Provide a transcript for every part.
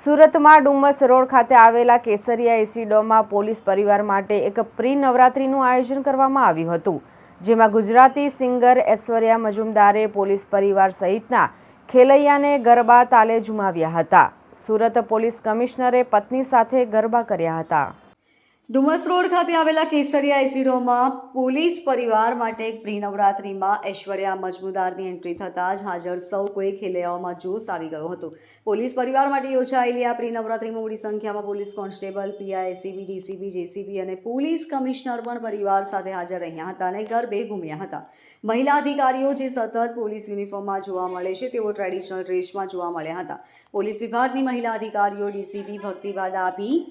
સુરતમાં ડુમસ રોડ ખાતે આવેલા કેસરિયા એસી ડોમમાં પોલીસ પરિવાર માટે એક પ્રી નવરાત્રીનું આયોજન કરવામાં આવ્યું હતું, જેમાં ગુજરાતી સિંગર ઐશ્વર્યા મજુમદારે પોલીસ પરિવાર સહિતના ખેલૈયાને ગરબા તાલે ઝુમાવ્યા હતા. સુરત પોલીસ કમિશનરે પત્ની સાથે ગરબા કર્યા હતા. ડુમસ રોડ ખાતે આવેલા કેસરિયા એસી ડોમમાં પોલીસ પરિવાર માટે એક પ્રી નવરાત્રીમાં ઐશ્વર્યા મજમુદારની એન્ટ્રી થતાં જ હાજર સૌ કોઈ ખેલૈયાઓમાં જોશ આવી ગયો હતો. પોલીસ પરિવાર માટે યોજાયેલી આ પ્રી નવરાત્રીમાં મોટી સંખ્યામાં police constable, PI, ACB, DCB, JCB અને પોલીસ કમિશનર પણ પરિવાર સાથે હાજર રહ્યા હતા અને ગરબે ઘૂમ્યા હતા. મહિલા અધિકારીઓ જે સતત પોલીસ યુનિફોર્મમાં જોવા મળે છે તેઓ ટ્રેડિશનલ ડ્રેસમાં જોવા મળ્યા હતા. પોલીસ વિભાગની મહિલા અધિકારીઓ DCB Bhaktiba Dabhi,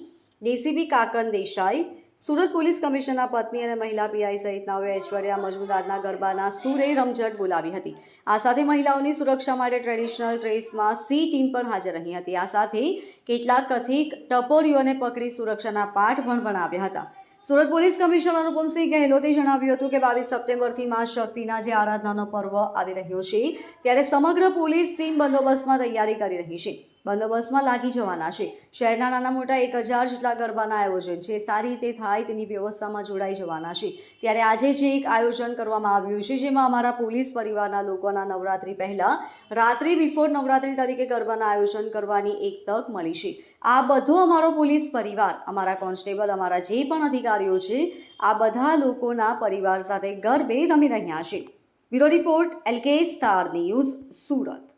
DCB Kakan Desai, Surat police કમિશનરના પત્ની અને મહિલા પીઆઈ સહિતનાઓએ ઐશ્વર્યા મજમુદારના ગરબાના સૂરે રમઝટ બોલાવી હતી. આ સાથે મહિલાઓની સુરક્ષા માટે ટ્રેડિશનલ ડ્રેસમાં સી ટીમ પણ હાજર રહી હતી. આ સાથે કેટલાક કથિત ટપોરીઓને પકડી સુરક્ષાના પાઠ પણ ભણાવ્યા હતા. સુરત પોલીસ કમિશનર અનુપમસિંહ ગહેલોતે જણાવ્યું હતું કે 22 સપ્ટેમ્બરથી મા શક્તિના જે આરાધનાનો પર્વ આવી રહ્યો છે ત્યારે સમગ્ર પોલીસ ટીમ બંદોબસ્તમાં તૈયારી કરી રહી છે. બંદોબસ્તમાં લાગી જવાના છે. શહેરના નાના મોટા 1000 જેટલા ગરબાના આયોજન છે. સારી રીતે થાય તેની વ્યવસ્થામાં જોડાઈ જવાના છે. ત્યારે આજે જે એક આયોજન કરવામાં આવ્યું છે જેમાં અમારા પોલીસ પરિવારના લોકોના નવરાત્રી પહેલા રાત્રિ બિફોર નવરાત્રી તરીકે ગરબાના આયોજન કરવાની એક તક મળી છે. આ બધો અમારો પોલીસ પરિવાર, અમારા કોન્સ્ટેબલ, અમારા જે પણ અધિકારીઓ છે, આ બધા લોકોના પરિવાર સાથે ગરબે રમી રહ્યા છે. Bureau report, LK star news, Surat.